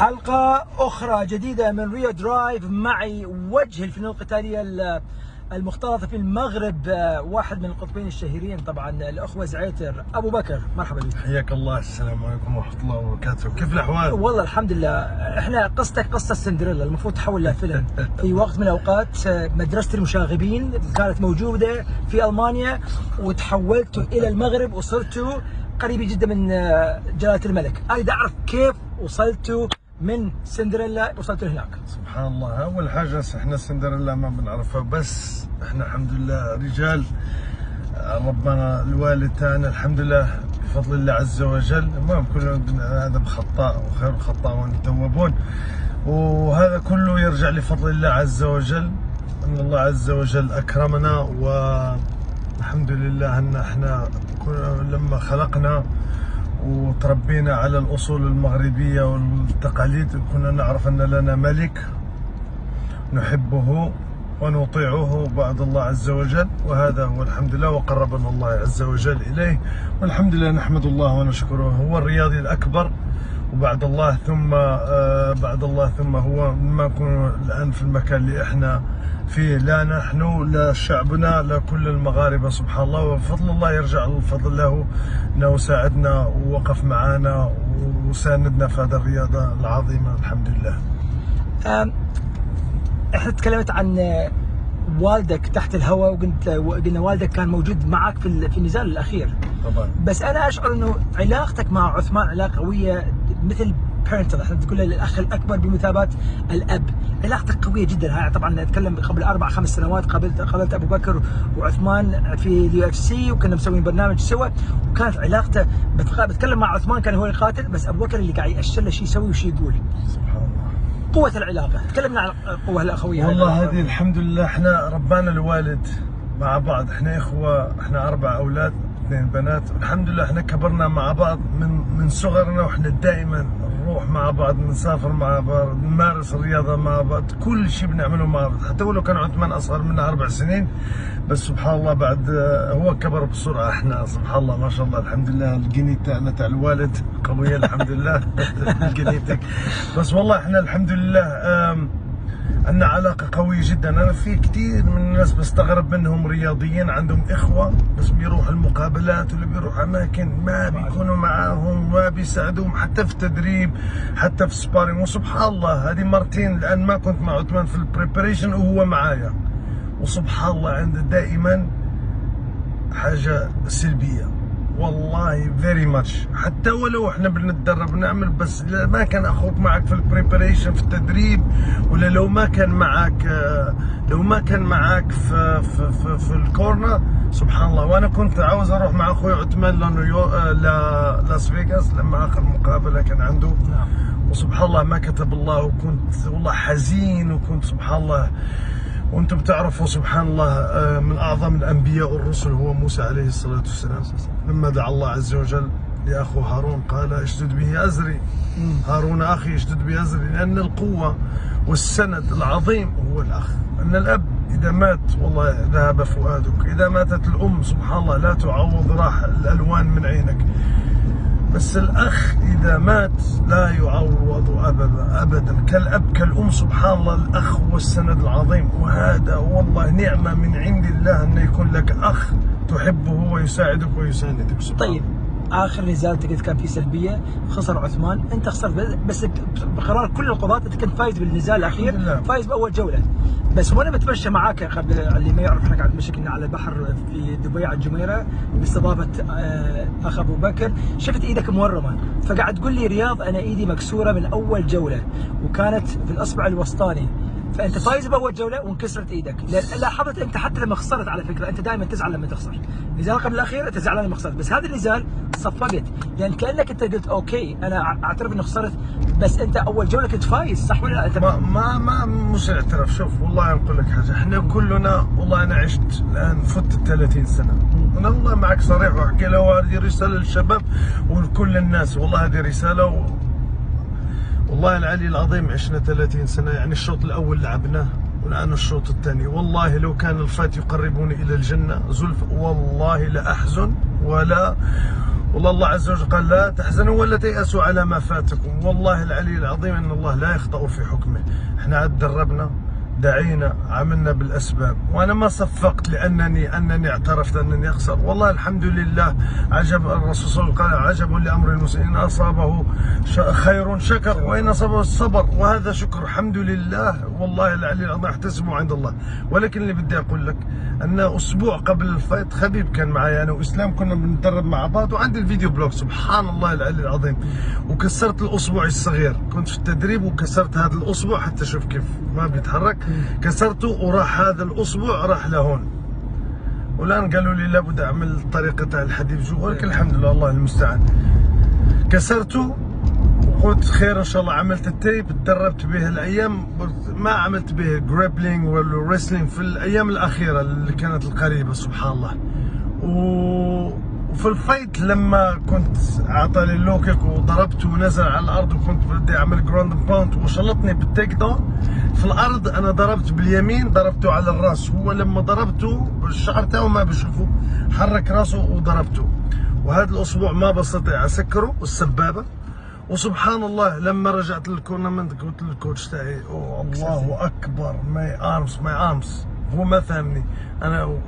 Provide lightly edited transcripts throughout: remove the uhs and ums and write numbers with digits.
حلقة أخرى جديدة من ريو درايف. معي وجه الفنون القتالية المختلطة في المغرب، واحد من القطبين الشهيرين طبعا، الأخوة زعيتر أبو بكر. مرحبا بك. حياك الله. السلام عليكم ورحمة الله وبركاته. كيف الأحوال؟ والله الحمد لله. احنا قصتك قصة سندريلا، المفروض تحول لها فيلم. في وقت من الأوقات مدرسة المشاغبين كانت موجودة في ألمانيا، وتحولت إلى المغرب وصرت قريب جدا من جلالة الملك. أريد أعرف كيف وصلتوا من سندريلا وصلتوا هناك. سبحان الله. أول حاجة احنا سندريلا ما بنعرفها، بس احنا الحمد لله رجال ربنا الوالد تاعنا الحمد لله بفضل الله عز وجل. المهم كل ابن آدم خطاء وخير الخطاءون التوابون، وهذا كله يرجع لفضل الله عز وجل. أن الله عز وجل أكرمنا، والحمد لله أن احنا لما خلقنا وتربينا على الأصول المغربية والتقاليد كنا نعرف أن لنا ملك نحبه ونطيعه بعد الله عز وجل، وهذا هو الحمد لله، وقربنا الله عز وجل إليه، والحمد لله نحمد الله ونشكره. هو الرياضي الأكبر، وبعد الله ثم بعد الله ثم هو. ما نكون الآن في المكان اللي احنا فيه، لا نحن لا شعبنا لا كل المغاربة، سبحان الله، وبفضل الله يرجع الفضل له انه ساعدنا ووقف معنا وساندنا في هذه الرياضة العظيمة الحمد لله. احنا تكلمت عن والدك تحت الهواء، وقلنا والدك كان موجود معك في النزال الأخير طبعا، بس أنا أشعر أنه علاقتك مع عثمان علاقة قوية مثل بارنتال، احنا تقول الأخ الأكبر بمثابة الأب. علاقتك قوية جدا. هاي طبعا نتكلم قبل 4-5 سنوات قابلت أبو بكر وعثمان في اليو اف سي، وكنا مسوين برنامج سوا، وكانت علاقته بتكلم مع عثمان كان هو القاتل، بس أبو بكر اللي قاعد يأشر له شيء يسوي وشي يقول. سبحان الله. قوة العلاقة، تكلمنا عن القوة الأخوية. والله هذه الحمد لله احنا ربانا الوالد مع بعض، احنا إخوة، احنا 4 أولاد 2 بنات، الحمد لله احنا كبرنا مع بعض من صغرنا، واحنا دائما نروح مع بعض، نسافر مع بعض، نمارس الرياضة مع بعض، كل شيء بنعمله مع بعض، حتى ولو كان عثمان أصغر منا 4 سنين، بس سبحان الله بعد هو كبر بسرعة. احنا سبحان الله ما شاء الله الحمد لله الجيني تاعنا تاع الوالد قوية الحمد لله الجينيتك. بس والله احنا الحمد لله عندنا علاقة قوية جدا. أنا في كثير من الناس بستغرب منهم، رياضيين عندهم إخوة بس بيروح المقابلات واللي بيروح أماكن ما بيكونوا معاهم، ما بيساعدوهم حتى في التدريب حتى في السبارينج. وسبحان الله هذه مرتين، لأن ما كنت مع عثمان في البريبريشن وهو معايا، وسبحان الله عنده دائما حاجة سلبية والله فيري ماتش. حتى ولو احنا بنتدرب نعمل، بس ما كان اخوك معك في البريبريشن في التدريب، ولا لو ما كان معك في الكورنر، سبحان الله. وانا كنت عاوز اروح مع اخوي عثمان لاس فيغاس لما اخر مقابله كان عنده، وسبحان الله ما كتب الله، وكنت والله حزين، وكنت سبحان الله. وانتم بتعرفوا سبحان الله من اعظم الانبياء والرسل هو موسى عليه الصلاه والسلام، لما دعا الله عز وجل لاخو هارون قال اشدد به ازري، هارون اخي اشدد به ازري، لان القوه والسند العظيم هو الاخ. ان الاب اذا مات والله ذهب فؤادك، اذا ماتت الام سبحان الله لا تعوض راح الالوان من عينك، بس الأخ إذا مات لا يعوض أبدا كالأب كالأم. سبحان الله الأخ هو السند العظيم، وهذا والله نعمة من عند الله أن يكون لك أخ تحبه ويساعدك ويساندك. طيب آخر نزال أنت قلت كان فيه سلبية، خسر عثمان، أنت خسرت بس بقرار كل القضاة. أنت كنت فايز بالنزال الأخير، فايز بأول جولة، بس وانا بتمشى معاك قبل اللي ما يعرف، احنا قاعد نمشي كنا على البحر في دبي على الجميره باستضافه اخ ابو بكر، شفت ايدك مورمه، فقاعد تقول لي رياض انا ايدي مكسوره من اول جوله، وكانت في الاصبع الوسطاني، فانت فايز باول جوله وانكسرت ايدك. لاحظت انت حتى لما خسرت، على فكره انت دائما تزعل لما تخسر. النزال قبل الاخير انت زعلان لما خسرت، بس هذا النزال صفقت، يعني كانك انت قلت اوكي انا اعترف اني خسرت، بس انت اول جوله كنت فايز، صح ولا لا؟ انت ما مش اعتراف. شوف والله نقول لك حاجه، احنا كلنا والله انا عشت الان فت 30 سنه، انا والله معك صريح واحكي له، هذه رساله للشباب ولكل الناس، والله هذه رساله والله العلي العظيم. عشنا 30 سنه، يعني الشوط الاول لعبناه والان الشوط الثاني، والله لو كان الفات يقربوني الى الجنه زلف والله لا احزن والله الله عز وجل قال لا تحزنوا ولا تيأسوا على ما فاتكم، والله العلي العظيم ان الله لا يخطئ في حكمه. احنا عاد دربنا، دعينا، عملنا بالاسباب، وانا ما صفقت لانني اعترفت انني اخسر، والله الحمد لله. عجب الرسول صلى الله عليه وسلم قال عجب لامر المسلم، ان اصابه خير شكر وان اصابه الصبر، وهذا شكر الحمد لله، والله العلي العظيم احتسبه عند الله. ولكن اللي بدي اقول لك ان اسبوع قبل الفايت خبيب كان معي، انا واسلام كنا بنتدرب مع بعض، وعندي الفيديو بلوج سبحان الله العلي العظيم، وكسرت الاصبع الصغير، كنت في التدريب وكسرت هذا الاصبع حتى شوف كيف ما بيتحرك، كسرته وراح هذا الاصبع راح لهون، والان قالوا لي لابد اعمل طريقه تاع الحديد جوا، ولكن الحمد لله الله المستعان. كسرته وقلت خير ان شاء الله. عملت التيب، تدربت به الايام، ما عملت به جرابلينج ولا ريسلينج في الايام الاخيره اللي كانت القريبه سبحان الله. وفي الفايت لما كنت اعطاني اللو كيك وضربته ونزل على الارض، وكنت بدي اعمل جراوند باوند وشلطني بالتيك داون في الارض، انا ضربت باليمين، ضربته على الراس، هو لما ضربته الشعر تاعه ما بشوفه، حرك راسه وضربته، وهذا الاصبع ما بستطيع اسكره والسبابه. وسبحان الله لما رجعت للكورنمنت قلت للكوتش تاعي الله اكبر، ماي ارمز هو ما فهمني،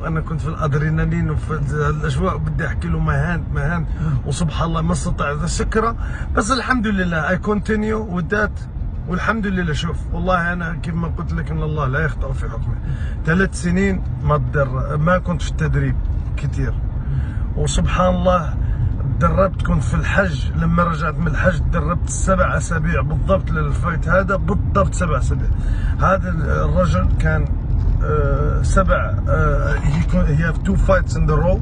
انا كنت في الادرينالين وفي الاجواء بدي احكي له ما هان وسبحان الله ما استطعت اسكره، بس الحمد لله اي كونتينيو وذات، والحمد لله. شوف والله انا كيف ما قلت لك ان الله لا يخطئ في حكمه. 3 سنين ما كنت في التدريب كثير، وسبحان الله تدربت، كنت في الحج، لما رجعت من الحج تدربت 7 أسابيع بالضبط للفايت هذا، بالضبط 7 أسابيع. هذا الرجل كان 7 he have 2 fights in the row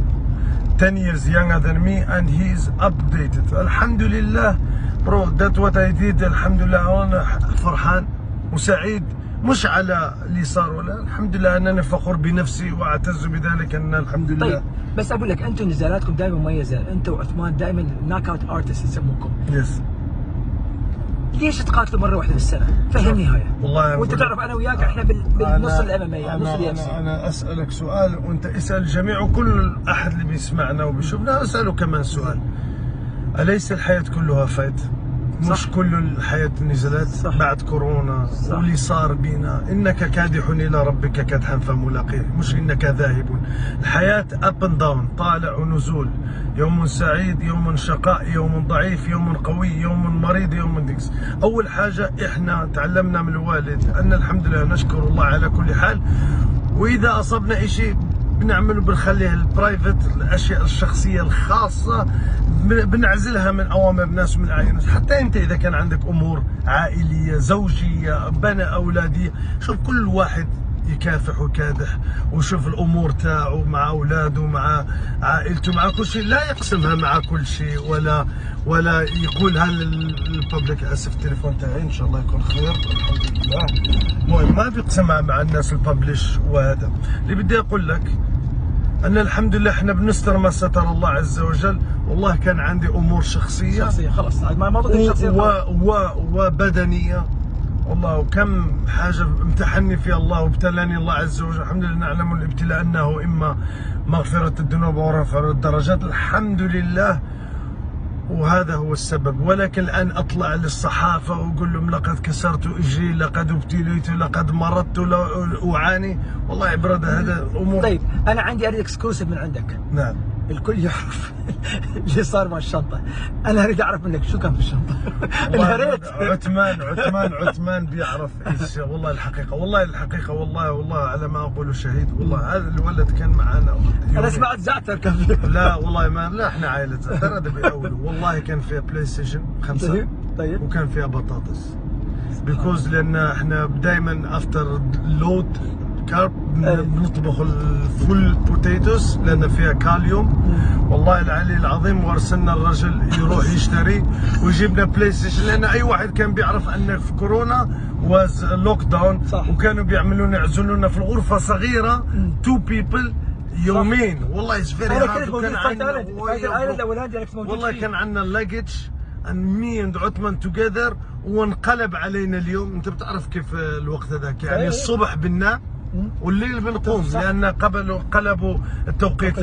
10 years younger than me and he is updated. الحمد لله برو that's what I did. الحمد لله وانا فرحان وسعيد، مش على اللي صار ولا، الحمد لله انني فخور بنفسي واعتز بذلك ان الحمد لله. طيب بس اقول لك انتم نزالاتكم دائما مميزه، انت وعثمان دائما ناك اوت ارتست يسموكم. يس. ليش تقاتلوا مره واحده بالسنه؟ فهمني هاي. والله وانت تعرف انا وياك احنا بالنص الام ام اي، نص اليو اف سي. انا اسالك سؤال وانت اسال الجميع، وكل احد اللي بيسمعنا وبيشوفنا اساله كمان سؤال. اليس الحياه كلها فايت؟ مش كل الحياة نزلت صح. بعد كورونا صح. واللي صار بينا، إنك كادح إلى ربك كدحا فملاقيه، مش إنك ذاهب. الحياة أب اند داون، طالع ونزول، يوم سعيد، يوم شقاء، يوم ضعيف، يوم قوي، يوم مريض، يوم ديكس. أول حاجة إحنا تعلمنا من الوالد أن الحمد لله نشكر الله على كل حال، وإذا أصبنا شيء بنعمله بنخليه البرايفت، الاشياء الشخصيه الخاصه بنعزلها من اوامر الناس ومن اعين الناس. حتى انت اذا كان عندك امور عائليه زوجيه بنا اولاديه، شوف كل واحد يكافح ويكادح وشوف الامور تاعه مع اولاده مع عائلته مع كل شيء، لا يقسمها مع كل شيء ولا يقولها للببليك. اسف التليفون تاعي ان شاء الله يكون خير الحمد لله. المهم ما بيقسمها مع الناس الببليش. وهذا اللي بدي اقول لك، ان الحمد لله احنا بنستر ما ستر الله عز وجل. والله كان عندي امور شخصيه خلاص ما ضد شخصيه وبدنيه، والله وكم حاجه امتحني فيها الله وابتلاني الله عز وجل. الحمد لله نعلم الابتلاء انه اما مغفره الذنوب ورفع الدرجات، الحمد لله، وهذا هو السبب. ولكن الان اطلع للصحافه واقول لهم لقد كسرت اجري، لقد ابتليت، لقد مرضت، اعاني، والله يا برد هذا امور. طيب انا عندي اريد اكسكلوسيف من عندك. نعم. الكل يعرف اللي صار مع الشنطه، انا اريد اعرف منك شو كان في الشنطه. يا ريت. عثمان بيعرف ايش والله الحقيقه، والله على ما اقول شهيد. والله هذا الولد كان معنا. انا سمعت زعتر كان فيه. لا والله لا احنا عائله زعتر، هذا باول. والله كان فيها بلاي ستيشن 5 طيب. وكان فيها بطاطس بيكوز لان احنا دائما افتر لود كارب بنطبخ الفول بوتيتوس لان فيها كاليوم. والله العلي العظيم وارسلنا الرجل يروح يشتري ويجيبنا بلاي ستيشن، لان اي واحد كان بيعرف ان في كورونا واز لوك داون، وكانوا بيعملونا يعزلونا في الغرفه صغيره 2 بيبل يومين. والله اتس فيري هارد. وكان عندنا والله كان عندنا لاجج and me and عثمان together، وانقلب علينا اليوم. انت بتعرف كيف الوقت هذاك، يعني الصبح بننام والليل بنقوم، لان قلبوا التوقيت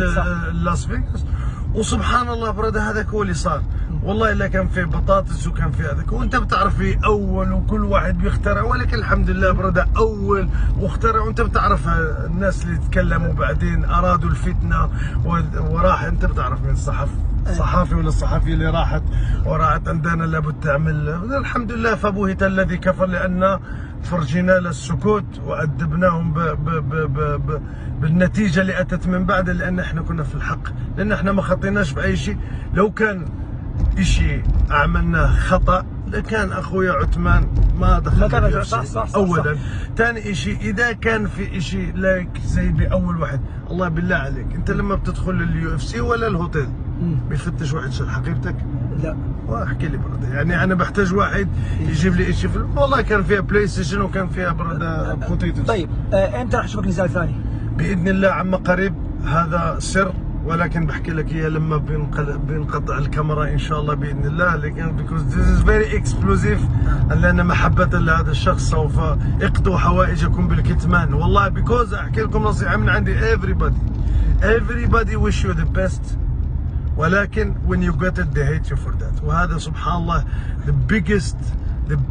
لاس فيغاس. وسبحان الله برادة هذاك هو اللي صار. والله الا كان فيه بطاطس وكان فيه هذاك، وانت بتعرف في اول وكل واحد بيخترع، ولكن الحمد لله برادة اول واخترع. وانت بتعرف الناس اللي تكلموا بعدين ارادوا الفتنه وراح، انت بتعرف من الصحافي ولا الصحفيه اللي راحت عندنا لابد تعمل. الحمد لله فبهت الذي كفر، لان فرجينا له السكوت وادبناهم بالنتيجه اللي اتت من بعد، لان احنا كنا في الحق، لان احنا ما خطيناش باي شيء. لو كان شيء عملناه خطا لكان اخويا عثمان ما دخل. صح. اولا ثاني شيء، اذا كان في شيء لايك زي باول واحد، الله بالله عليك انت لما بتدخل اليو اف سي ولا الهوتيل بيفتش واحد شو حقيبتك؟ لا احكي لي برادة، يعني انا بحتاج واحد يجيب لي شيء والله كان فيها بلاي ستيشن وكان فيها برادة بوتيتوس. طيب امتى راح نشوفك نزال ثاني؟ باذن الله عما قريب، هذا سر، ولكن بحكي لك اياه لما بينقطع الكاميرا ان شاء الله باذن الله. لكن because this is very exclusive، لان محبه لهذا الشخص سوف اقضوا حوائجكم بالكتمان. والله because احكي لكم نصيحه من عندي، everybody wish you the best، ولكن when you get it they hate you for that. وهذا سبحان الله the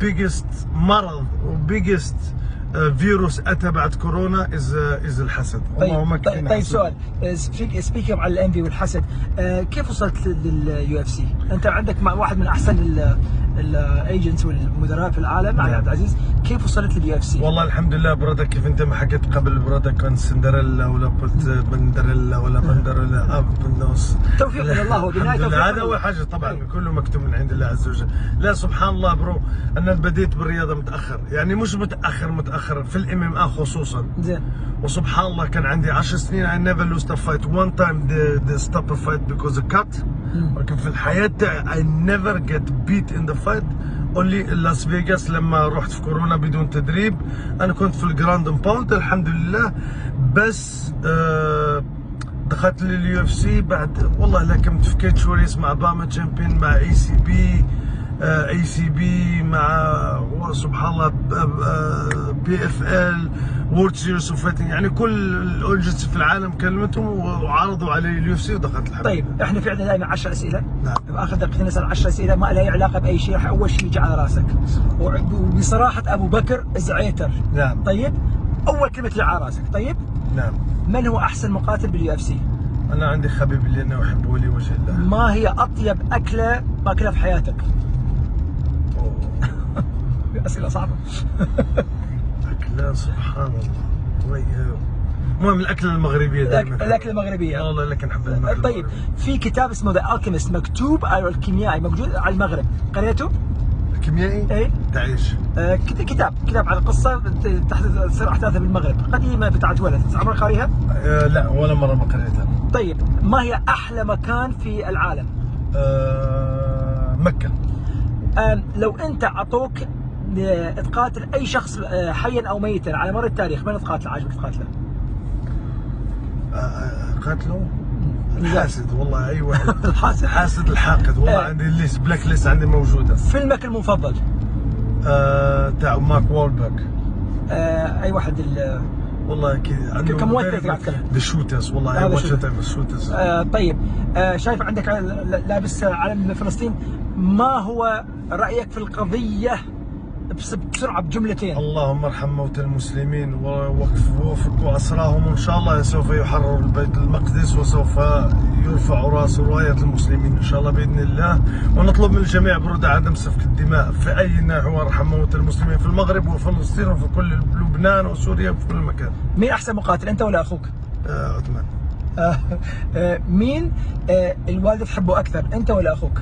biggest مرض و biggest فيروس اتى بعد كورونا از الحسد. طيب سؤال، سبيكينج عن الانفي والحسد، كيف وصلت لليو اف سي؟ انت عندك مع واحد من احسن الايجنتس والمدراء في العالم علي عبد العزيز، كيف وصلت لليو اف سي؟ والله الحمد لله برادة، كيف انت ما حكيت قبل برادة، كان سندريلا ولا قلت بندريلا ولا بندريلا بالنص، توفيق من الله وبناء توفيق. هذا اول حاجه طبعا كله مكتوب من عند الله عز وجل. لا سبحان الله برو، انا بديت بالرياضه متاخر، يعني مش متاخر في الام ام ا خصوصا. زين. وسبحان الله كان عندي 10 سنين I never lost a fight one time they stop a fight because of cut. ولكن في الحياة I never get beat in the fight only لاس فيغاس لما رحت في كورونا بدون تدريب. أنا كنت في الجراند امباوند الحمد لله، بس دخلت لليو اف سي بعد والله لكمت في كيت شوريس مع باما تشامبيون مع اي سي بي مع سبحان الله بي اف ال وورد سيريس اوف فايتنج، يعني كل الاورجنز في العالم كلمتهم وعرضوا علي اليو اف سي ودخلت الحمد. طيب احنا في عندنا دائما 10 اسئله. نعم. اخر دقيقتين نسال 10 اسئله ما لها علاقه باي شيء، راح اول شيء يجي على راسك. وبصراحه ابو بكر زعيتر. نعم. طيب اول كلمه اللي على راسك. طيب نعم. من هو احسن مقاتل باليو اف سي؟ انا عندي خبيب اللي انا احبه لوجه الله. ما هي اطيب اكله ماكلها في حياتك؟ اسئله صعبه. اكله سبحان الله، المهم الاكله المغربيه دائما. الاكله المغربيه والله لك نحب المغرب. طيب في كتاب اسمه ذا الكيمست مكتوب على الكيميائي موجود على المغرب، قريته؟ الكيميائي؟ ايه تعيش كتاب عن قصه تصير احداثها بالمغرب قديمه بتاعت ولد، عمرك قاريها؟ لا ولا مره ما قريتها. طيب ما هي احلى مكان في العالم؟ مكه. لو انت اعطوك تقاتل اي شخص حيا او ميتا على مر التاريخ، من تقاتله؟ عاجبك تقاتله؟ قاتله؟ الحاسد والله، اي واحد. الحاسد الحاقد والله. عندي الليست بلاك ليست عندي موجوده. فيلمك المفضل؟ تاع مارك وولبرغ. اي واحد والله كذا كممثل قاعد تتكلم. ذا شوترز والله اي واتش ذا شوترز. طيب شايف عندك لابس علم فلسطين، ما هو رايك في القضيه بسرعه بجملتين؟ اللهم ارحم موتى المسلمين وفكوا اسراهم، وان شاء الله سوف يحرر البيت المقدس وسوف يرفع راس رايه المسلمين ان شاء الله باذن الله. ونطلب من الجميع برودة عدم سفك الدماء في اي ناحيه، وارحم موتى المسلمين في المغرب وفلسطين وفي كل لبنان وسوريا وفي كل مكان. مين احسن مقاتل، انت ولا اخوك؟ عثمان. مين الوالده تحبه اكثر، انت ولا اخوك؟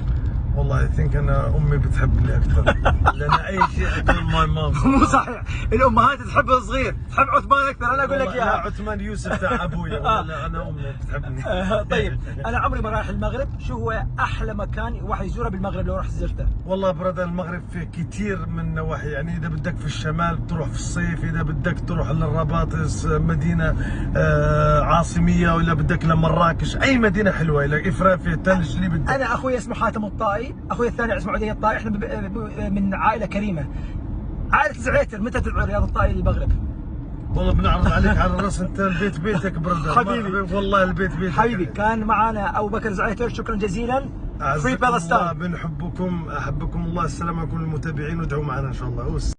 والله اي ثينك انا امي بتحبني اكثر، لان اي شيء اقول ماي مام. مو صحيح، الامهات تحب الصغير، تحب عثمان اكثر. انا اقول لك لا عثمان يوسف تاع ابويا، ولا انا امي بتحبني. طيب انا عمري ما رايح المغرب، شو هو احلى مكان واحد يزوره بالمغرب لو رحت زرته؟ والله برادة المغرب فيه كثير من النواحي، يعني اذا بدك في الشمال بتروح في الصيف، اذا بدك تروح للرباط مدينه عاصميه، ولا بدك لمراكش، اي مدينه حلوه، الى افران فيه ثلج اللي بدك. انا اخوي اسمه حاتم الطائي، اخوي الثاني اسمه عدي الطائي، احنا من عائله كريمه. عائله زعيتر، متى تدعو رياض الطائي للمغرب؟ والله بنعرض عليك على الراس، انت البيت بيتك برادر. حبيبي والله البيت بيتك حبيبي. كان معنا ابو بكر زعيتر، شكرا جزيلا. فري أعزكم الله، بالستاين. بنحبكم، احبكم الله. السلام عليكم المتابعين، وادعوا معنا ان شاء الله.